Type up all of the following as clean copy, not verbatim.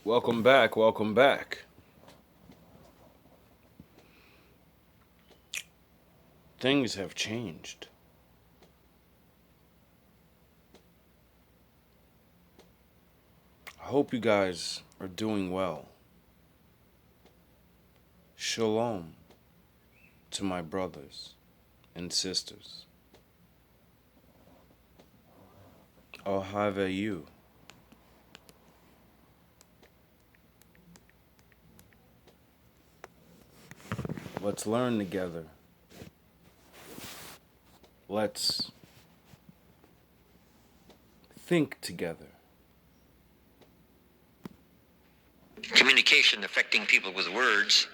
Welcome back, welcome back. Things have changed. I hope you guys are doing well. Shalom to my brothers and sisters. Ohave you. Let's learn together. Let's think together. Communication affecting people with words.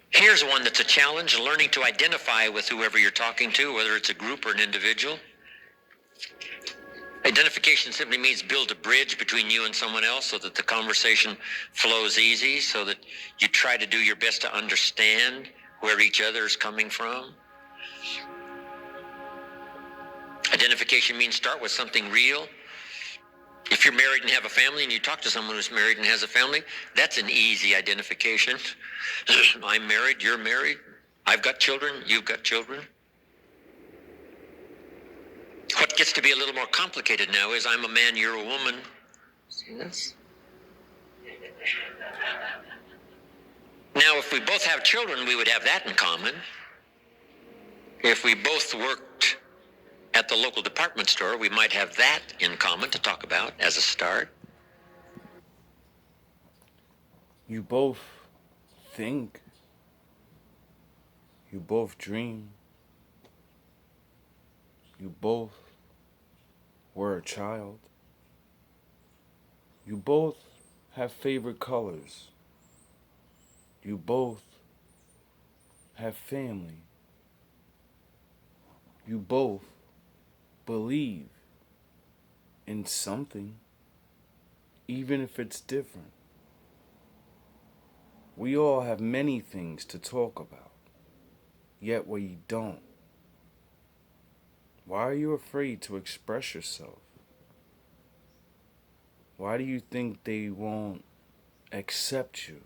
Here's one that's a challenge, learning to identify with whoever you're talking to, whether it's a group or an individual. Identification simply means build a bridge between you and someone else so that the conversation flows easy, so that you try to do your best to understand where each other is coming from. Identification means start with something real. If you're married and have a family and you talk to someone who's married and has a family, that's an easy identification. I'm married, you're married, I've got children, you've got children. What gets to be a little more complicated now is I'm a man, you're a woman. See this? Now, if we both have children, we would have that in common. If we both worked at the local department store, we might have that in common to talk about as a start. You both think. You both dream. You both were a child. You both have favorite colors. You both have family. You both believe in something, even if it's different. We all have many things to talk about, yet we don't. Why are you afraid to express yourself? Why do you think they won't accept you?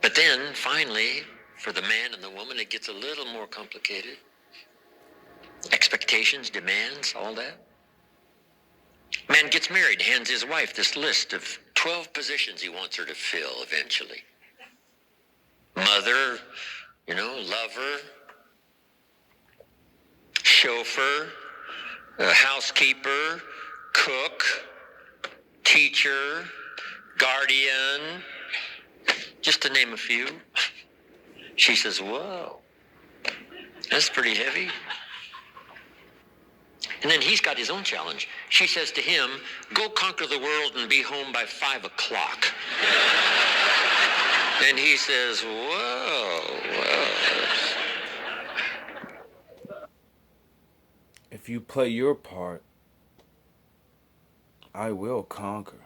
But then, finally, for the man and the woman, it gets a little more complicated. Expectations, demands, all that. Man gets married, hands his wife this list of 12 positions he wants her to fill eventually. Mother, lover, chauffeur, housekeeper, cook, teacher, guardian, just to name a few. She says, whoa, that's pretty heavy. And then he's got his own challenge. She says to him, go conquer the world and be home by 5 o'clock. And he says, whoa. If you play your part, I will conquer.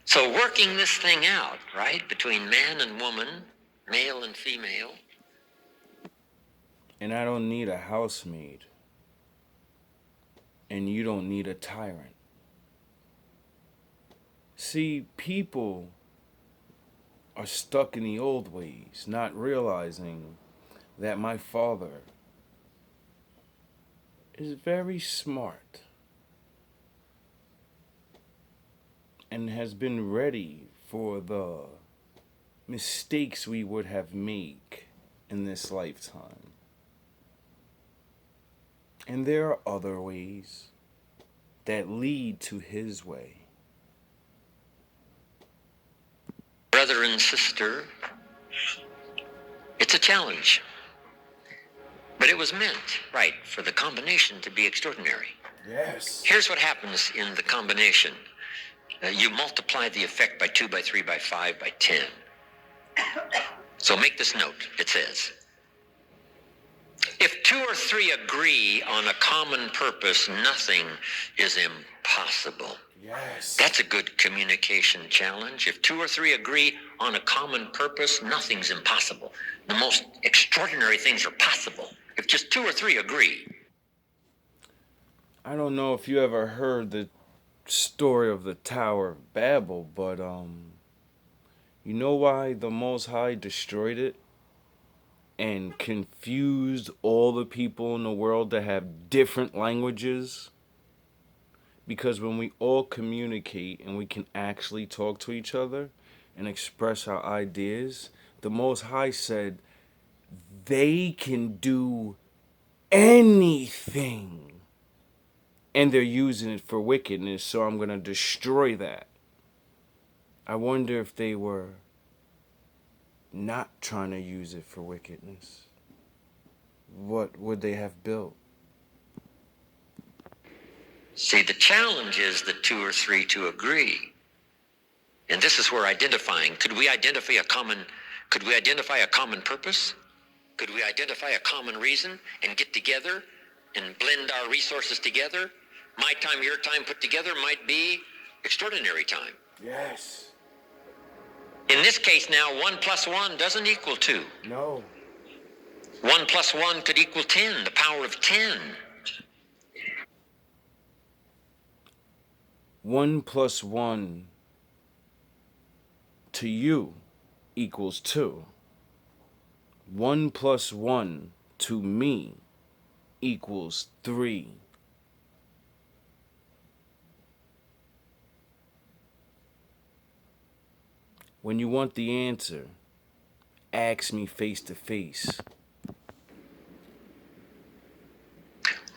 So working this thing out, right, between man and woman, male and female. And I don't need a housemaid. And you don't need a tyrant. See, people are stuck in the old ways, not realizing that my father is very smart and has been ready for the mistakes we would have made in this lifetime. And there are other ways that lead to his way. Brother and sister, it's a challenge. But it was meant, right, for the combination to be extraordinary. Yes. Here's what happens in the combination. You multiply the effect by 2, by 3, by 5, by 10. So make this note. It says, if 2 or 3 agree on a common purpose, nothing is impossible. Yes. That's a good communication challenge. If 2 or 3 agree on a common purpose, nothing's impossible. The most extraordinary things are possible if just two or three agree. I don't know if you ever heard the story of the Tower of Babel, but you know why the Most High destroyed it and confused all the people in the world that have different languages? Because when we all communicate and we can actually talk to each other and express our ideas, the Most High said they can do anything. And they're using it for wickedness, so I'm going to destroy that. I wonder if they were not trying to use it for wickedness. What would they have built? See, the challenge is the two or three to agree. And this is where identifying, could we identify a common purpose? Could we identify a common reason and get together and blend our resources together? My time, your time put together might be extraordinary time. Yes. In this case now, 1 + 1 doesn't equal 2. No. 1 + 1 could equal 10, the power of 10. 1 + 1 to you equals 2. 1 + 1 to me equals 3. When you want the answer, ask me face to face.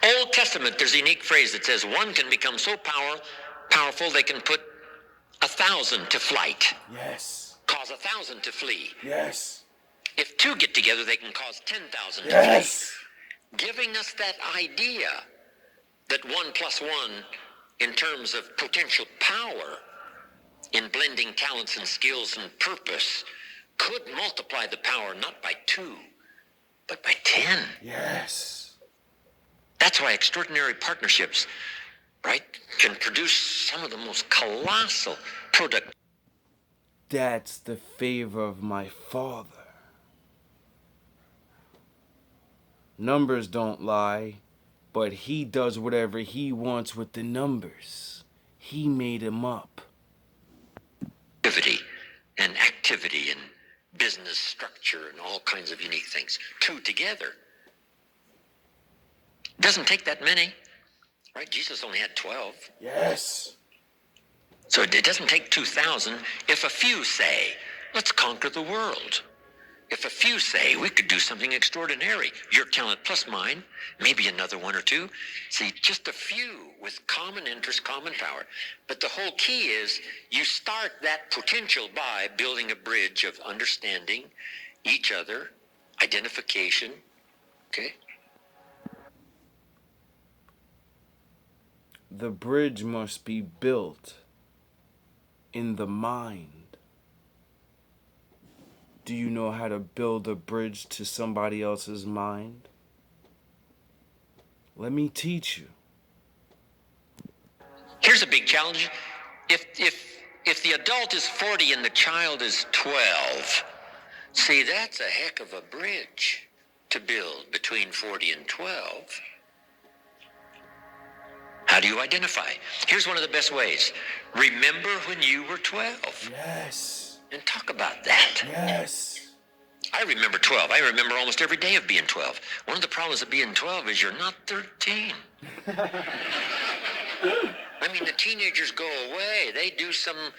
Old Testament, there's a unique phrase that says one can become so powerful they can put 1,000 to flight. Yes. Cause 1,000 to flee. Yes. If two get together, they can cause 10,000 to Yes. flee. Giving us that idea that 1 + 1, in terms of potential power, in blending talents and skills and purpose, could multiply the power not by 2, but by 10. Yes. That's why extraordinary partnerships, right, can produce some of the most colossal product. That's the favor of my Father. Numbers don't lie, but He does whatever He wants with the numbers. He made them up. Activity and business structure and all kinds of unique things. Two together. Doesn't take that many, right? Jesus only had 12. Yes. So it doesn't take 2,000 if a few say, let's conquer the world. If a few say, we could do something extraordinary, your talent plus mine, maybe another one or two. See, just a few with common interest, common power. But the whole key is you start that potential by building a bridge of understanding each other, identification, okay? The bridge must be built in the mind. Do you know how to build a bridge to somebody else's mind? Let me teach you. Here's a big challenge. If the adult is 40 and the child is 12, see, that's a heck of a bridge to build between 40 and 12. How do you identify? Here's one of the best ways. Remember when you were 12. Yes. And talk about that. Yes. I remember 12. I remember almost every day of being 12. One of the problems of being 12 is you're not 13. I mean, the teenagers go away. They do some,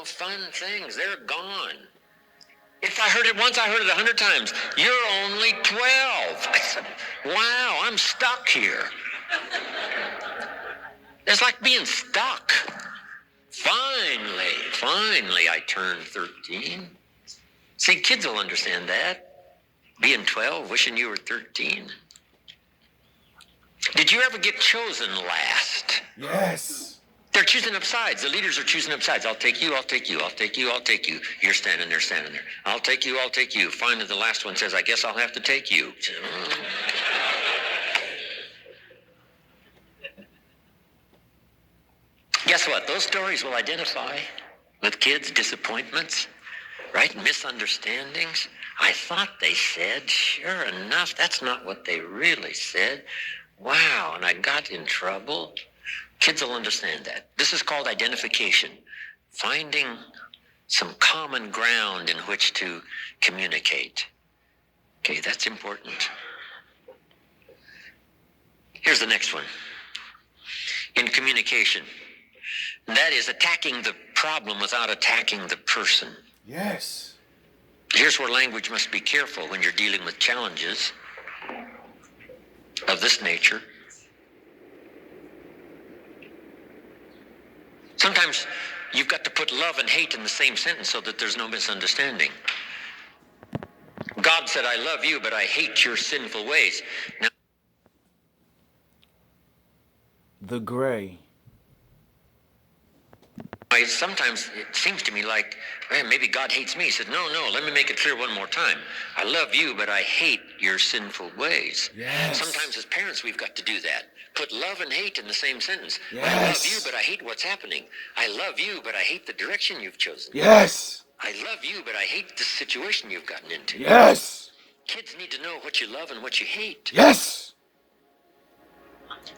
fun things. They're gone. If I heard it once, I heard it 100 times. You're only 12. I said, wow, I'm stuck here. It's like being stuck. Finally, I turned 13. See, kids will understand that. Being 12, wishing you were 13. Did you ever get chosen last? Yes. They're choosing up sides. The leaders are choosing up sides. I'll take you, I'll take you, I'll take you, I'll take you. You're standing there, standing there. I'll take you, I'll take you. Finally, the last one says, I guess I'll have to take you. Guess what? Those stories will identify with kids' disappointments, right? Misunderstandings. I thought they said, sure enough, that's not what they really said. Wow, and I got in trouble. Kids will understand that. This is called identification. Finding some common ground in which to communicate. Okay, that's important. Here's the next one. In communication, that is attacking the problem without attacking the person. Yes. Here's where language must be careful when you're dealing with challenges of this nature. Sometimes you've got to put love and hate in the same sentence so that there's no misunderstanding. God said, I love you, but I hate your sinful ways. Now, The gray. sometimes it seems to me like, man, maybe God hates me. He said, no, let me make it clear one more time. I love you, but I hate your sinful ways. Yes. Sometimes as parents, we've got to do that. Put love and hate in the same sentence. Yes. I love you, but I hate what's happening. I love you, but I hate the direction you've chosen. Yes. I love you, but I hate the situation you've gotten into. Yes. Kids need to know what you love and what you hate. Yes.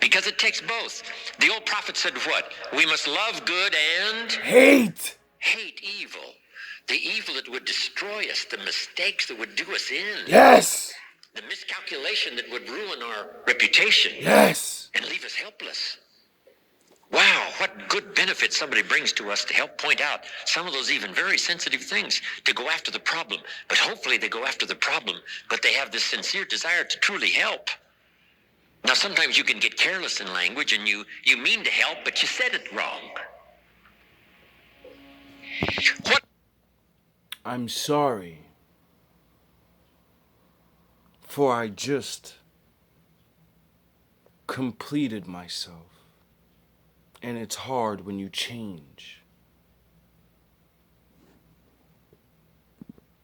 Because it takes both. The old prophet said what? We must love good and Hate. hate evil. The evil that would destroy us, the mistakes that would do us in, Yes. the miscalculation that would ruin our reputation Yes. and leave us helpless. Wow, what good benefit somebody brings to us to help point out some of those even very sensitive things, to go after the problem. But hopefully they go after the problem, but they have this sincere desire to truly help. Now, sometimes you can get careless in language and you mean to help, but you said it wrong. What? I'm sorry. For I just completed myself. And it's hard when you change.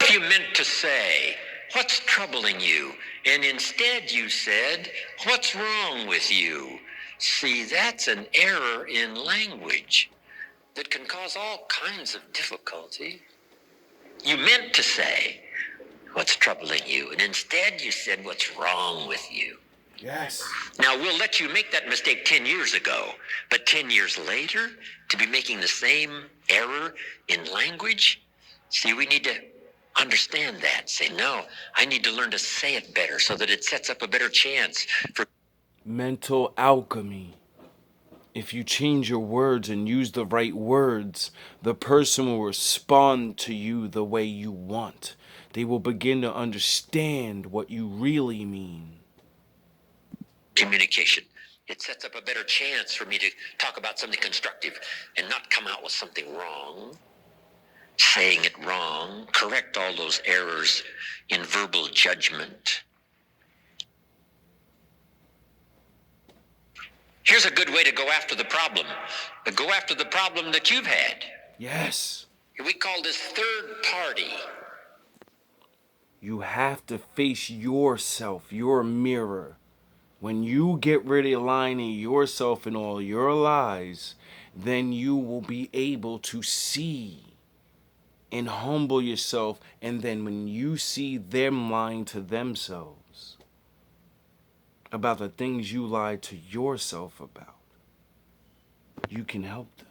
If you meant to say, what's troubling you? And instead you said, what's wrong with you? See, that's an error in language that can cause all kinds of difficulty. You meant to say, what's troubling you? And instead you said, what's wrong with you? Yes. Now, we'll let you make that mistake 10 years ago, but 10 years later, to be making the same error in language? See, we need to understand that. Say, no, I need to learn to say it better so that it sets up a better chance for... Mental alchemy. If you change your words and use the right words, the person will respond to you the way you want. They will begin to understand what you really mean. communication. It sets up a better chance for me to talk about something constructive and not come out with something wrong, saying it wrong, correct all those errors in verbal judgment. Here's a good way to go after the problem. Go after the problem that you've had. Yes. We call this third party. You have to face yourself, your mirror. When you get rid of aligning yourself and all your lies, then you will be able to see and humble yourself. And then when you see them lying to themselves about the things you lied to yourself about, you can help them.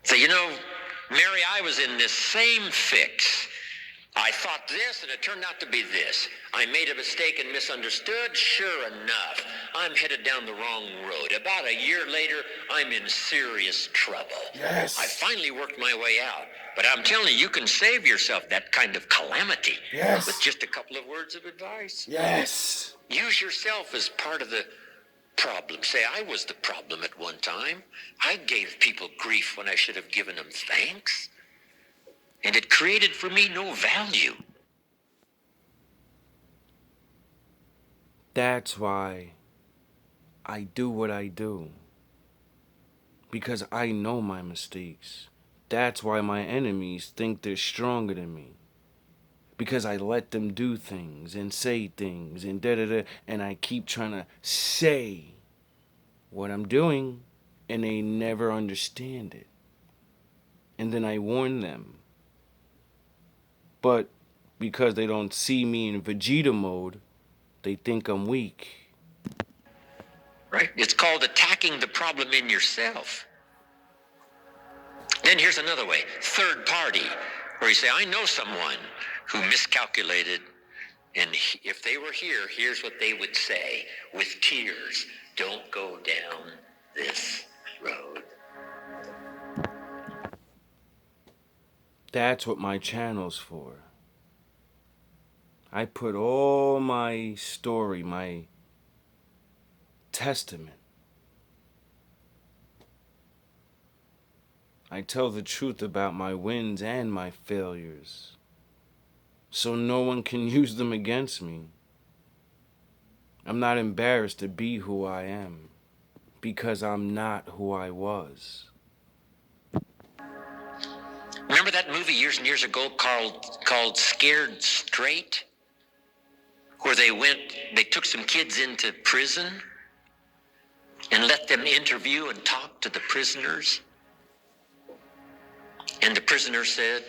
So, Mary, I was in this same fix. I thought this, and it turned out to be this. I made a mistake and misunderstood. Sure enough, I'm headed down the wrong road. About a year later, I'm in serious trouble. Yes. I finally worked my way out. But I'm telling you, you can save yourself that kind of calamity Yes. with just a couple of words of advice. Yes. Use yourself as part of the problem. Say, I was the problem at one time. I gave people grief when I should have given them thanks. And it created for me no value. That's why I do what I do. Because I know my mistakes. That's why my enemies think they're stronger than me. Because I let them do things and say things and da-da-da. And I keep trying to say what I'm doing. And they never understand it. And then I warn them. But because they don't see me in Vegeta mode, they think I'm weak. Right? It's called attacking the problem in yourself. Then here's another way, third party, where you say, I know someone who miscalculated, and if they were here, here's what they would say with tears: don't go down this road. That's what my channel's for. I put all my story, my testament. I tell the truth about my wins and my failures, so no one can use them against me. I'm not embarrassed to be who I am, because I'm not who I was. Remember that movie years and years ago called Scared Straight? Where they took some kids into prison and let them interview and talk to the prisoners. And the prisoner said,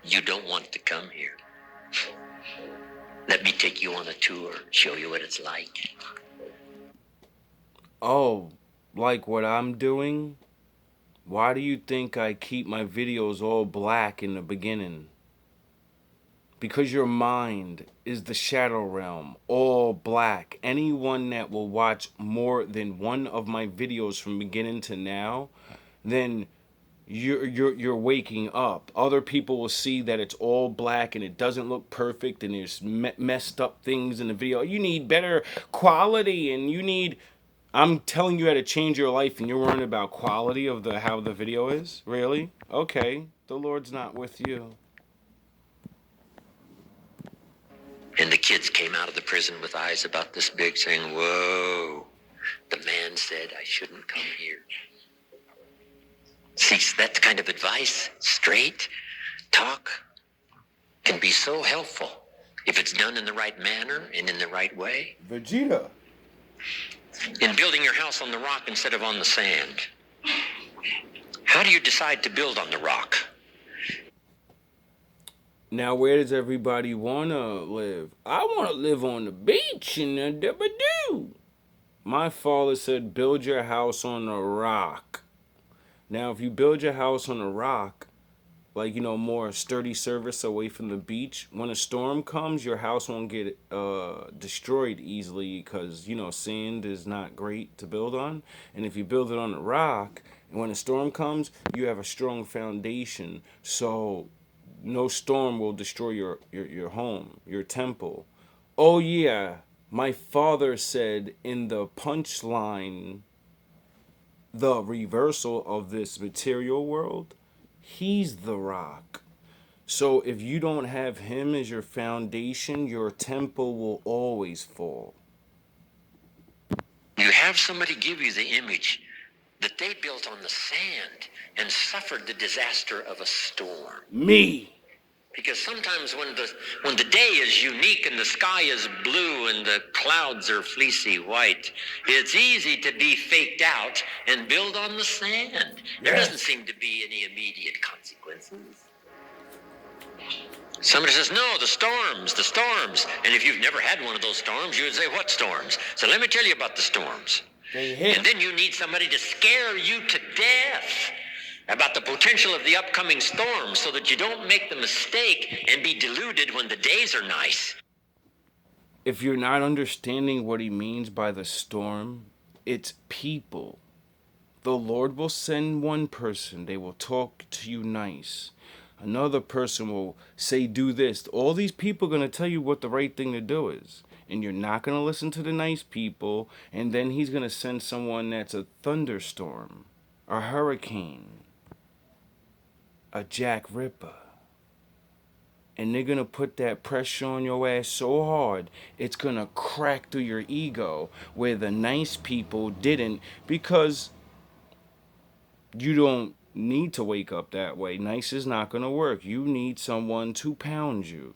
you don't want to come here. Let me take you on a tour, show you what it's like. Oh, like what I'm doing? Why do you think I keep my videos all black in the beginning? Because your mind is the shadow realm, all black. Anyone that will watch more than one of my videos from beginning to now, then you're waking up. Other people will see that it's all black and it doesn't look perfect and there's messed up things in the video. You need better quality and you need... I'm telling you how to change your life and you're worrying about quality of how the video is? Really? Okay, the Lord's not with you. And the kids came out of the prison with eyes about this big saying, whoa, the man said I shouldn't come here. See, that kind of advice, straight talk, can be so helpful if it's done in the right manner and in the right way. Vegeta. In building your house on the rock instead of on the sand. How do you decide to build on the rock? Now, where does everybody want to live? I want to live on the beach in the Dibba-Doo. My father said, build your house on a rock. Now, if you build your house on a rock, like, more sturdy surface away from the beach, when a storm comes, your house won't get destroyed easily because, sand is not great to build on. And if you build it on a rock, and when a storm comes, you have a strong foundation. So no storm will destroy your home, your temple. Oh, yeah, my father said in the punchline, the reversal of this material world, he's the rock. So if you don't have him as your foundation, your temple will always fall. You have somebody give you the image that they built on the sand and suffered the disaster of a storm. Me. Because sometimes when the day is unique and the sky is blue and the clouds are fleecy white, it's easy to be faked out and build on the sand. There doesn't seem to be any immediate consequences. Somebody says, no, the storms. And if you've never had one of those storms, you would say, what storms? So let me tell you about the storms. They hit. And then you need somebody to scare you to death about the potential of the upcoming storm so that you don't make the mistake and be deluded when the days are nice. If you're not understanding what he means by the storm, it's people. The Lord will send one person. They will talk to you nice. Another person will say, do this. All these people are going to tell you what the right thing to do is. And you're not going to listen to the nice people. And then he's going to send someone that's a thunderstorm, a hurricane, a Jack Ripper. And they're going to put that pressure on your ass so hard, it's going to crack through your ego, where the nice people didn't, because you don't need to wake up that way. Nice is not going to work. You need someone to pound you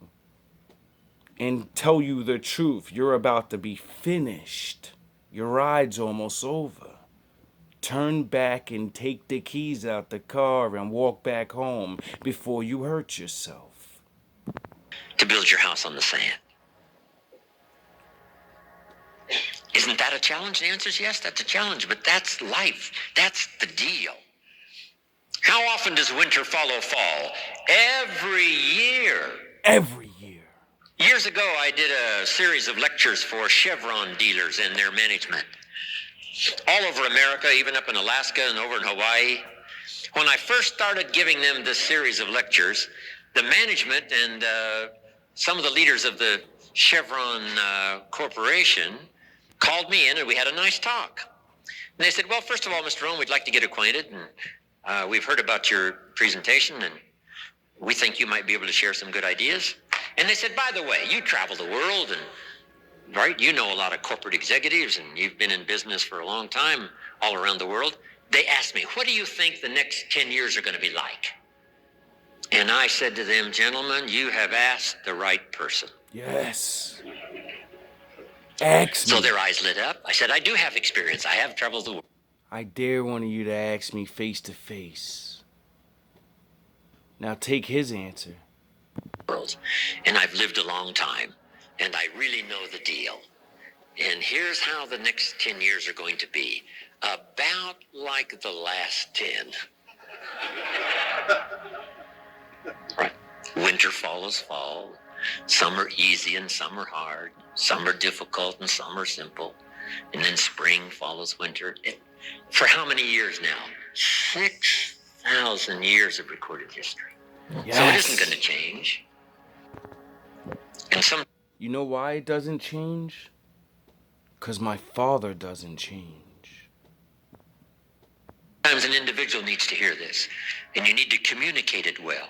and tell you the truth. You're about to be finished. Your ride's almost over. Turn back and take the keys out the car and walk back home before you hurt yourself. build your house on the sand. Isn't that a challenge? The answer is yes, that's a challenge, but that's life. That's the deal. How often does winter follow fall? Every year. Every year. Years ago, I did a series of lectures for Chevron dealers and their management. All over America, even up in Alaska and over in Hawaii. When I first started giving them this series of lectures, the management and some of the leaders of the Chevron Corporation called me in and we had a nice talk. And they said, well, first of all, Mr. Rohn, we'd like to get acquainted, and we've heard about your presentation, and we think you might be able to share some good ideas. And they said, by the way, you travel the world, and right, you know a lot of corporate executives, and you've been in business for a long time all around the world. They asked me, what do you think the next 10 years are going to be like? And I said to them, gentlemen, you have asked the right person. Yes. Ask me. So their eyes lit up. I said, I do have experience. I have traveled the world. I dare one of you to ask me face to face. Now take his answer. And I've lived a long time, and I really know the deal. And here's how the next 10 years are going to be. About like the last 10. Right. Winter follows fall. Some are easy and some are hard. Some are difficult and some are simple. And then spring follows winter. For how many years now? 6,000 years of recorded history. Yes. So it isn't going to change. And You know why it doesn't change? 'Cause my father doesn't change. sometimes an individual needs to hear this, and you need to communicate it well.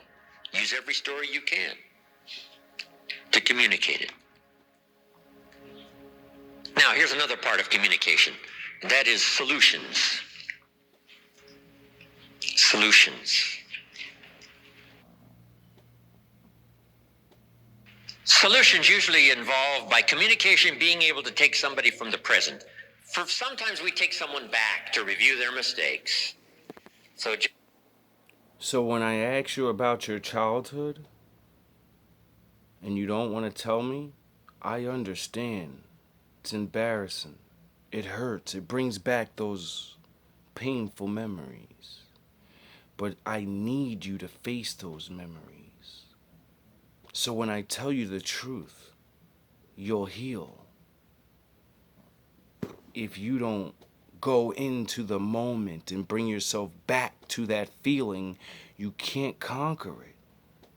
Use every story you can to communicate it. Now, here's another part of communication, and that is solutions. Solutions. Solutions usually involve, by communication, being able to take somebody from the present. For sometimes we take someone back to review their mistakes. So when I ask you about your childhood, and you don't want to tell me, I understand. It's embarrassing. It hurts. It brings back those painful memories. But I need you to face those memories. So when I tell you the truth, you'll heal. If you don't go into the moment and bring yourself back to that feeling, you can't conquer it.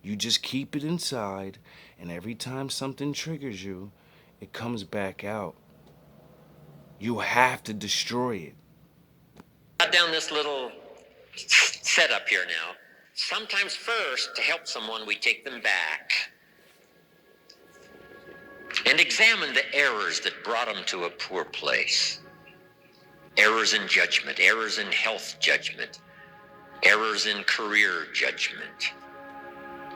You just keep it inside, and every time something triggers you, it comes back out. You have to destroy it. Got down this little setup here now. Sometimes first, to help someone, we take them back and examine the errors that brought them to a poor place. Errors in judgment, errors in health judgment, errors in career judgment,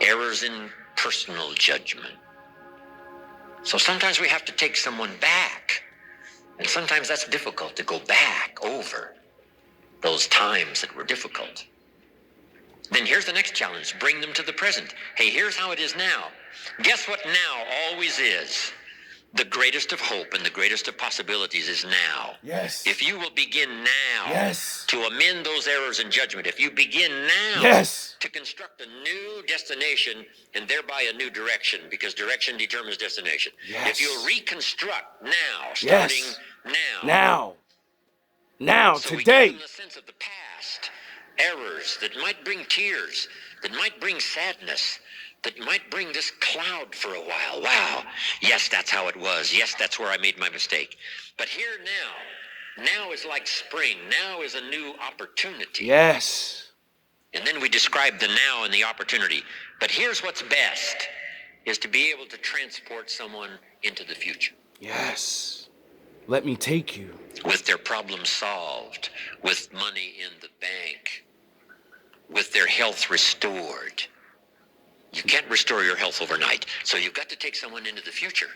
errors in personal judgment. So sometimes we have to take someone back, and sometimes that's difficult to go back over those times that were difficult. Then here's the next challenge. Bring them to the present. Hey, here's how it is now. Guess what now always is? The greatest of hope and the greatest of possibilities is now. Yes. If you will begin now Yes. to amend those errors in judgment, if you begin now Yes. to construct a new destination and thereby a new direction, because direction determines destination. Yes. If you'll reconstruct now, starting Yes. now. Now, So we today. give them the sense of the past, errors that might bring tears, that might bring sadness, that might bring this cloud for a while. Wow, yes, that's how it was. Yes, that's where I made my mistake. But here now is like spring. Now is a new opportunity. Yes. And then we describe the now and the opportunity. But here's what's best, is to be able to transport someone into the future. Yes. Let me take you. With their problems solved, with money in the bank, with their health restored. You can't restore your health overnight, so you've got to take someone into the future.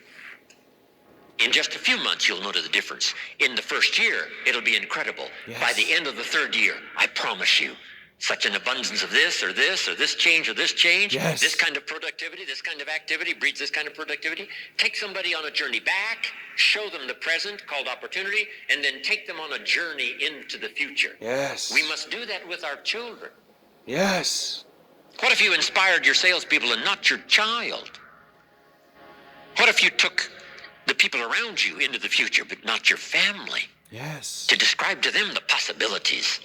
In just a few months, you'll notice the difference. In the first year, it'll be incredible. Yes. By the end of the third year, I promise you, such an abundance of this or this or this change or this change, Yes. this kind of productivity, this kind of activity breeds this kind of productivity. Take somebody on a journey back, show them the present called opportunity, and then take them on a journey into the future. Yes. We must do that with our children. Yes. What if you inspired your salespeople and not your child? What if you took the people around you into the future, but not your family? Yes. To describe to them the possibilities.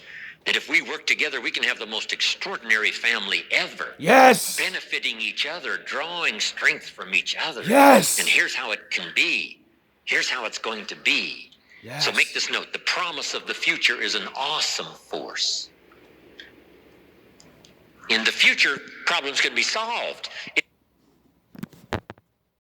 That if we work together, we can have the most extraordinary family ever. Yes. Benefiting each other, drawing strength from each other. Yes. And here's how it can be. Here's how it's going to be. Yes. So make this note. The promise of the future is an awesome force. In the future, problems can be solved.